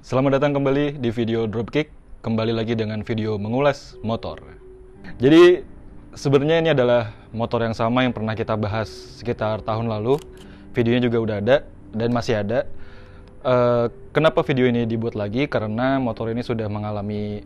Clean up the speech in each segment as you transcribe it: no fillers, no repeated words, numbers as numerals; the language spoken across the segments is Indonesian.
Selamat datang kembali di video Dropkick. Kembali lagi dengan video mengulas motor. Jadi sebenarnya ini adalah motor yang sama yang pernah kita bahas sekitar tahun lalu. Videonya juga udah ada dan masih ada. Kenapa video ini dibuat lagi? Karena motor ini sudah mengalami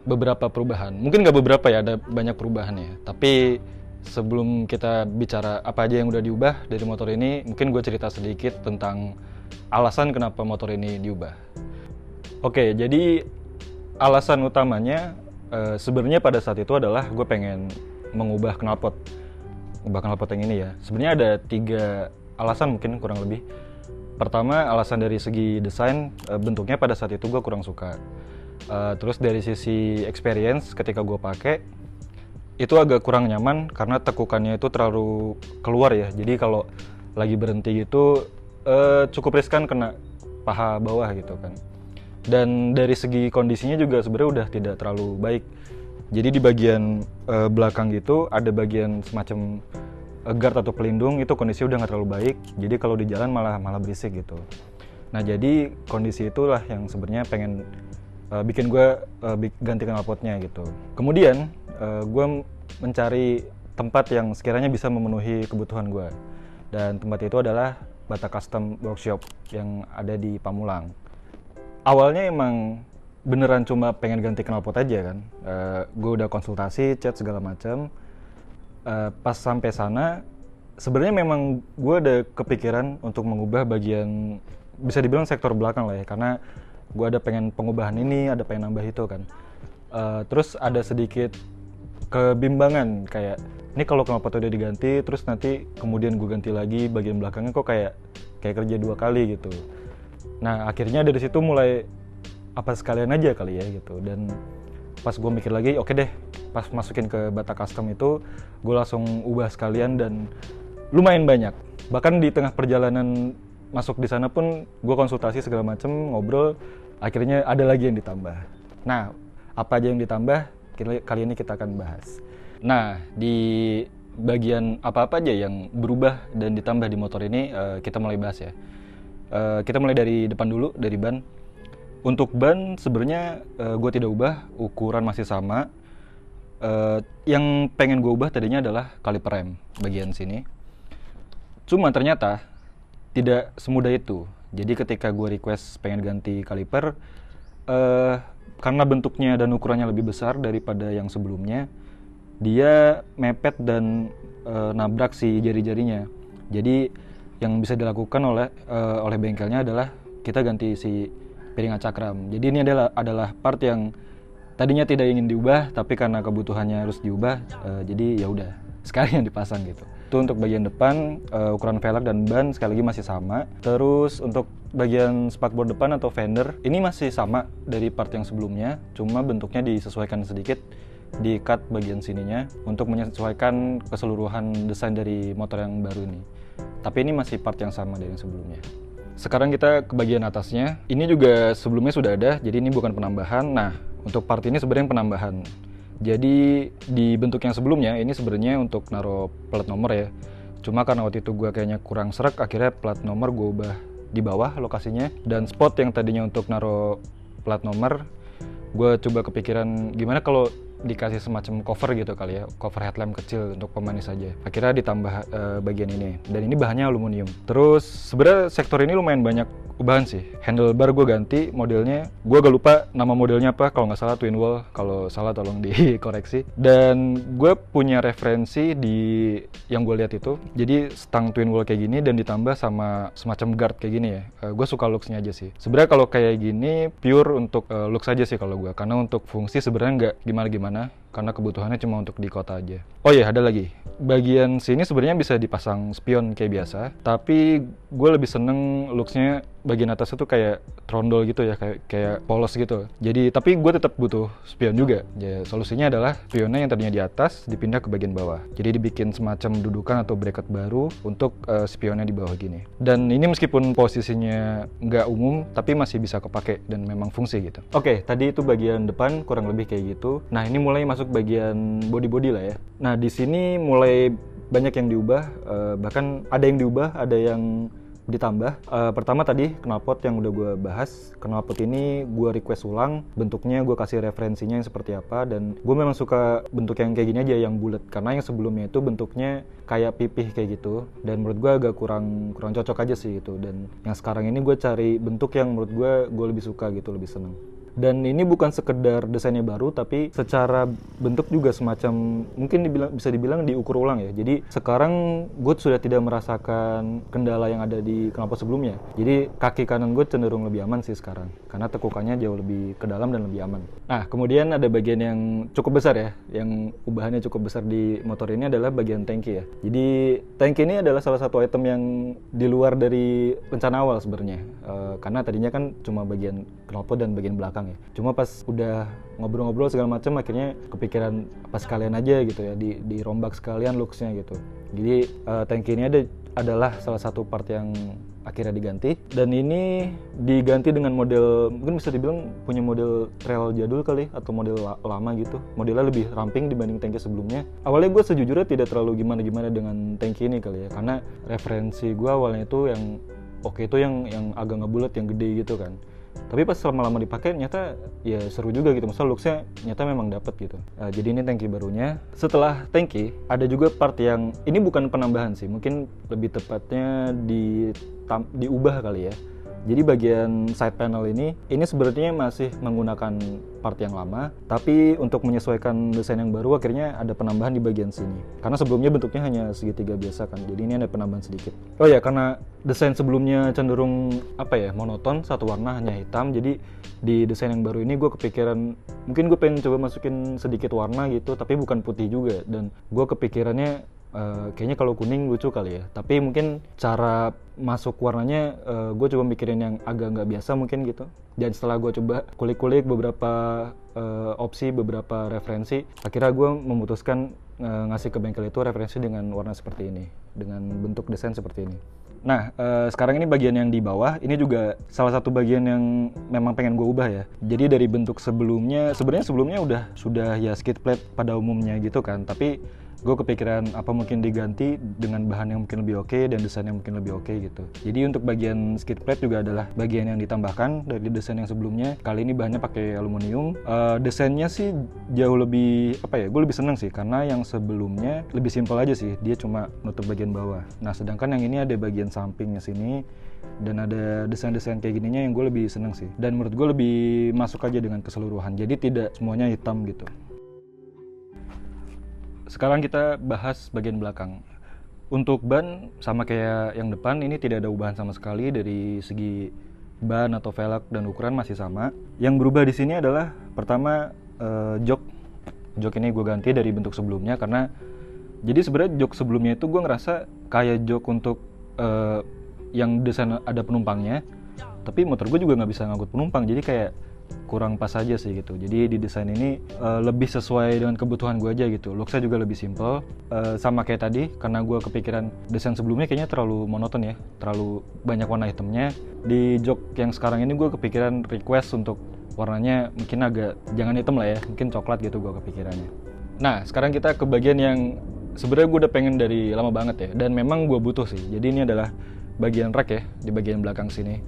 beberapa perubahan. Mungkin nggak beberapa ya, ada banyak perubahan ya. Tapi sebelum kita bicara apa aja yang udah diubah dari motor ini, mungkin gue cerita sedikit tentang alasan kenapa motor ini diubah. Oke, jadi alasan utamanya sebenarnya pada saat itu adalah gue pengen mengubah knalpot. Ubah knalpot yang ini ya. Sebenarnya ada 3 alasan mungkin kurang lebih. Pertama, alasan dari segi desain, bentuknya pada saat itu gue kurang suka. Terus dari sisi experience ketika gue pakai, itu agak kurang nyaman karena tekukannya itu terlalu keluar ya. Jadi kalau lagi berhenti gitu cukup riskan kena paha bawah gitu kan. Dan dari segi kondisinya juga sebenarnya udah tidak terlalu baik. Jadi di bagian belakang gitu ada bagian semacam guard atau pelindung, itu kondisi udah nggak terlalu baik. Jadi kalau di jalan malah berisik gitu. Nah jadi kondisi itulah yang sebenarnya pengen bikin gue ganti knalpotnya gitu. Kemudian gue mencari tempat yang sekiranya bisa memenuhi kebutuhan gue. Dan tempat itu adalah Bata Custom Workshop yang ada di Pamulang. Awalnya emang beneran cuma pengen ganti knalpot aja kan. Gue udah konsultasi, chat segala macam. Pas sampai sana, sebenarnya memang gue ada kepikiran untuk mengubah bagian, bisa dibilang sektor belakang lah ya, karena gue ada pengen pengubahan ini, ada pengen nambah itu kan. Terus ada sedikit kebimbangan kayak, ini kalau knalpot udah diganti, terus nanti kemudian gue ganti lagi bagian belakangnya kok kayak kerja 2 kali gitu. Nah akhirnya dari situ mulai apa sekalian aja kali ya gitu. Dan pas gue mikir lagi, oke deh, pas masukin ke Bata Custom itu gue langsung ubah sekalian dan lumayan banyak. Bahkan di tengah perjalanan masuk di sana pun gue konsultasi segala macem, ngobrol, akhirnya ada lagi yang ditambah. Nah apa aja yang ditambah kali ini kita akan bahas. Nah di bagian apa-apa aja yang berubah dan ditambah di motor ini kita mulai bahas ya. Kita mulai dari depan dulu, dari ban. Untuk ban sebenarnya gue tidak ubah, ukuran masih sama. Yang pengen gue ubah tadinya adalah kaliper rem bagian sini. Cuma ternyata tidak semudah itu. Jadi ketika gue request pengen ganti kaliper, karena bentuknya dan ukurannya lebih besar daripada yang sebelumnya, dia mepet dan nabrak si jari-jarinya. Jadi yang bisa dilakukan oleh bengkelnya adalah kita ganti si piringan cakram. Jadi ini adalah part yang tadinya tidak ingin diubah, tapi karena kebutuhannya harus diubah, jadi ya udah sekalian dipasang gitu. Itu untuk bagian depan, ukuran velg dan ban sekali lagi masih sama. Terus untuk bagian spakbor depan atau fender ini masih sama dari part yang sebelumnya, cuma bentuknya disesuaikan sedikit, di cut bagian sininya untuk menyesuaikan keseluruhan desain dari motor yang baru ini. Tapi ini masih part yang sama dari yang sebelumnya. Sekarang kita ke bagian atasnya. Ini juga sebelumnya sudah ada, jadi ini bukan penambahan. Nah, untuk part ini sebenarnya penambahan. Jadi di bentuk yang sebelumnya ini sebenarnya untuk naruh plat nomor ya. Cuma karena waktu itu gue kayaknya kurang srek, akhirnya plat nomor gue ubah di bawah lokasinya. Dan spot yang tadinya untuk naruh plat nomor, gue coba kepikiran gimana kalau dikasih semacam cover gitu kali ya, cover headlamp kecil untuk pemanis saja. Akhirnya ditambah bagian ini, dan ini bahannya aluminium. Terus sebenarnya sektor ini lumayan banyak ubahan sih. Handlebar gue ganti modelnya, gue agak lupa nama modelnya apa, kalau nggak salah twin wall, kalau salah tolong dikoreksi. Dan gue punya referensi di yang gue lihat itu, jadi stang twin wall kayak gini dan ditambah sama semacam guard kayak gini ya. Gue suka looksnya aja sih. Sebenarnya kalau kayak gini pure untuk looks aja sih kalau gue, karena untuk fungsi sebenarnya nggak gimana-gimana, karena kebutuhannya cuma untuk di kota aja. Oh iya, ada lagi. Bagian sini sebenarnya bisa dipasang spion kayak biasa, tapi gue lebih seneng looksnya bagian atas itu kayak trondol gitu ya, kayak polos gitu. Jadi tapi gue tetap butuh spion juga. Ya, solusinya adalah spionnya yang tadinya di atas dipindah ke bagian bawah. Jadi dibikin semacam dudukan atau bracket baru untuk spionnya di bawah gini. Dan ini meskipun posisinya nggak umum, tapi masih bisa kepake dan memang fungsi gitu. Oke, tadi itu bagian depan kurang lebih kayak gitu. Nah ini mulai masuk bagian body lah ya. Nah di sini mulai banyak yang diubah, bahkan ada yang diubah, ada yang ditambah. Pertama tadi knalpot yang udah gue bahas. Knalpot ini gue request ulang, bentuknya gue kasih referensinya yang seperti apa, dan gue memang suka bentuk yang kayak gini aja, yang bulat, karena yang sebelumnya itu bentuknya kayak pipih kayak gitu, dan menurut gue agak kurang cocok aja sih gitu. Dan yang sekarang ini gue cari bentuk yang menurut gue lebih suka gitu, lebih seneng. Dan ini bukan sekedar desainnya baru, tapi secara bentuk juga semacam, mungkin bisa dibilang diukur ulang ya. Jadi sekarang gue sudah tidak merasakan kendala yang ada di knalpot sebelumnya. Jadi kaki kanan gue cenderung lebih aman sih sekarang, karena tekukannya jauh lebih ke dalam dan lebih aman. Nah, kemudian ada bagian yang cukup besar ya, yang ubahannya cukup besar di motor ini adalah bagian tangki ya. Jadi tangki ini adalah salah satu item yang di luar dari rencana awal sebenarnya. Karena tadinya kan cuma bagian knalpot dan bagian belakang ya. Cuma pas udah ngobrol-ngobrol segala macam, akhirnya kepikiran apa sekalian aja gitu ya, dirombak sekalian looksnya gitu. Jadi tangki ini adalah salah satu part yang akhirnya diganti, dan ini diganti dengan model, mungkin bisa dibilang punya model trail jadul kali, atau model lama gitu. Modelnya lebih ramping dibanding tangki sebelumnya. Awalnya gue sejujurnya tidak terlalu gimana-gimana dengan tangki ini kali ya, karena referensi gue awalnya itu yang oke itu yang agak ngebulet, yang gede gitu kan. Tapi pas lama-lama dipakai nyata ya seru juga gitu, maksudnya looksnya nyata memang dapet gitu. Jadi ini tangki barunya. Setelah tangki ada juga part yang ini bukan penambahan sih, mungkin lebih tepatnya diubah kali ya. Jadi bagian side panel ini sebenarnya masih menggunakan part yang lama, tapi untuk menyesuaikan desain yang baru akhirnya ada penambahan di bagian sini. Karena sebelumnya bentuknya hanya segitiga biasa kan, jadi ini ada penambahan sedikit. Oh ya, karena desain sebelumnya cenderung monoton, satu warna hanya hitam, jadi di desain yang baru ini gue kepikiran, mungkin gue pengen coba masukin sedikit warna gitu, tapi bukan putih juga. Dan gue kepikirannya kayaknya kalau kuning lucu kali ya, tapi mungkin cara masuk warnanya gue coba mikirin yang agak nggak biasa mungkin gitu. Dan setelah gue coba kulik-kulik beberapa opsi, beberapa referensi, akhirnya gue memutuskan ngasih ke bengkel itu referensi dengan warna seperti ini, dengan bentuk desain seperti ini. Nah, sekarang ini bagian yang di bawah, ini juga salah satu bagian yang memang pengen gue ubah ya. Jadi dari bentuk sebelumnya, sebenarnya sebelumnya sudah ya skid plate pada umumnya gitu kan, tapi gue kepikiran apa mungkin diganti dengan bahan yang mungkin lebih oke dan desain yang mungkin lebih oke gitu. Jadi untuk bagian skid plate juga adalah bagian yang ditambahkan dari desain yang sebelumnya. Kali ini bahannya pakai aluminium. Desainnya sih jauh lebih gue lebih seneng sih, karena yang sebelumnya lebih simpel aja sih, dia cuma nutup bagian bawah. Nah, sedangkan yang ini ada bagian sampingnya sini dan ada desain-desain kayak gininya yang gue lebih seneng sih. Dan menurut gue lebih masuk aja dengan keseluruhan. Jadi tidak semuanya hitam gitu. Sekarang kita bahas bagian belakang. Untuk ban sama kayak yang depan, ini tidak ada ubahan sama sekali dari segi ban atau velg, dan ukuran masih sama. Yang berubah di sini adalah pertama jok. Jok ini gue ganti dari bentuk sebelumnya, karena jadi sebenarnya jok sebelumnya itu gue ngerasa kayak jok untuk yang desain ada penumpangnya, tapi motor gue juga nggak bisa ngangkut penumpang, jadi kayak kurang pas aja sih gitu. Jadi di desain ini lebih sesuai dengan kebutuhan gue aja gitu. Looksnya juga lebih simple, sama kayak tadi, karena gue kepikiran desain sebelumnya kayaknya terlalu monoton ya, terlalu banyak warna hitamnya. Di jok yang sekarang ini gue kepikiran request untuk warnanya mungkin agak jangan hitam lah ya, mungkin coklat gitu gue kepikirannya. Nah, sekarang kita ke bagian yang sebenarnya gue udah pengen dari lama banget ya, dan memang gue butuh sih. Jadi ini adalah bagian rack ya, di bagian belakang sini.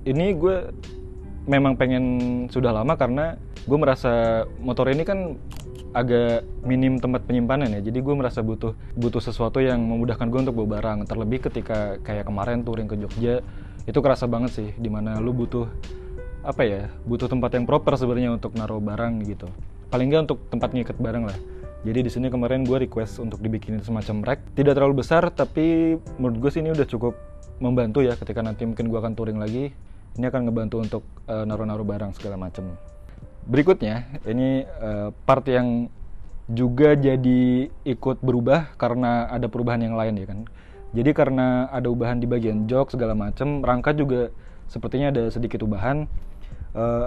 Ini gue memang pengen sudah lama, karena gue merasa motor ini kan agak minim tempat penyimpanan ya. Jadi gue merasa butuh sesuatu yang memudahkan gue untuk bawa barang. Terlebih ketika kayak kemarin touring ke Jogja, itu kerasa banget sih, dimana lu butuh tempat yang proper sebenarnya untuk naruh barang gitu. Paling nggak untuk tempat ngikat barang lah. Jadi di sini kemarin gue request untuk dibikinin semacam rack, tidak terlalu besar, tapi menurut gue sih ini udah cukup membantu ya ketika nanti mungkin gue akan touring lagi. Ini akan ngebantu untuk naruh-naruh barang segala macam. Berikutnya, ini part yang juga jadi ikut berubah karena ada perubahan yang lain ya kan. Jadi karena ada ubahan di bagian jok segala macam, rangka juga sepertinya ada sedikit ubahan.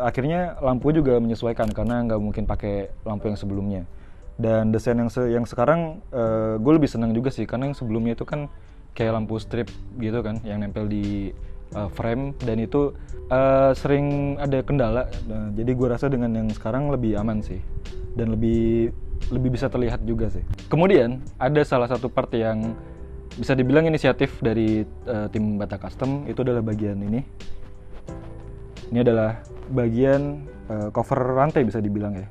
Akhirnya lampu juga menyesuaikan, karena nggak mungkin pakai lampu yang sebelumnya. Dan desain yang sekarang gue lebih senang juga sih, karena yang sebelumnya itu kan kayak lampu strip gitu kan, yang nempel di frame, dan itu sering ada kendala. Jadi gue rasa dengan yang sekarang lebih aman sih, dan lebih bisa terlihat juga sih. Kemudian ada salah satu part yang bisa dibilang inisiatif dari tim Bata Custom. Itu adalah bagian ini. Ini adalah bagian cover rantai bisa dibilang ya.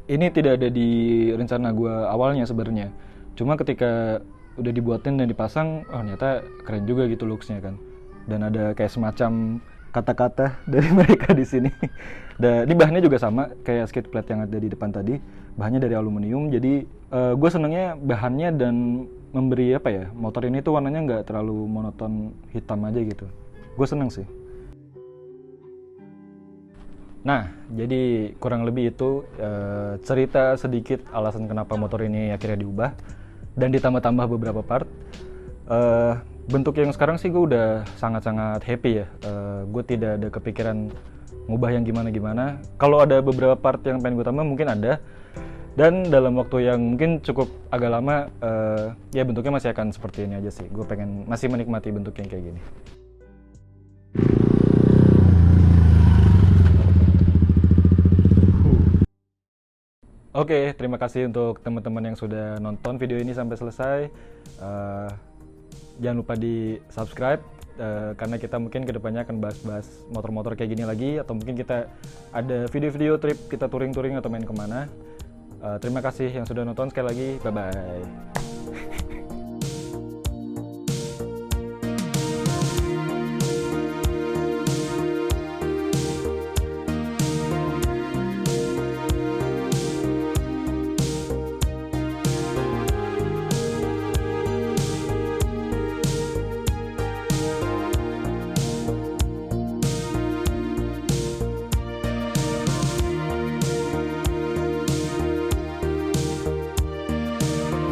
Ini tidak ada di rencana gue awalnya sebenarnya. Cuma ketika udah dibuatin dan dipasang, oh ternyata keren juga gitu looksnya kan. Dan ada kayak semacam kata-kata dari mereka di sini. Dan ini bahannya juga sama kayak skate plate yang ada di depan tadi. Bahannya dari aluminium. Jadi gue senengnya bahannya dan memberi apa ya, motor ini tuh warnanya nggak terlalu monoton hitam aja gitu. Gue seneng sih. Nah, jadi kurang lebih itu cerita sedikit alasan kenapa motor ini akhirnya diubah dan ditambah-tambah beberapa part. Bentuk yang sekarang sih gue udah sangat-sangat happy ya. Gue tidak ada kepikiran ngubah yang gimana-gimana. Kalau ada beberapa part yang pengen gue tambah mungkin ada. Dan dalam waktu yang mungkin cukup agak lama, ya bentuknya masih akan seperti ini aja sih. Gue pengen masih menikmati bentuk yang kayak gini. Oke, terima kasih untuk teman-teman yang sudah nonton video ini sampai selesai. Jangan lupa di subscribe, karena kita mungkin kedepannya akan bahas-bahas motor-motor kayak gini lagi. Atau mungkin kita ada video-video trip, kita touring-touring atau main kemana. Terima kasih yang sudah nonton sekali lagi, bye-bye.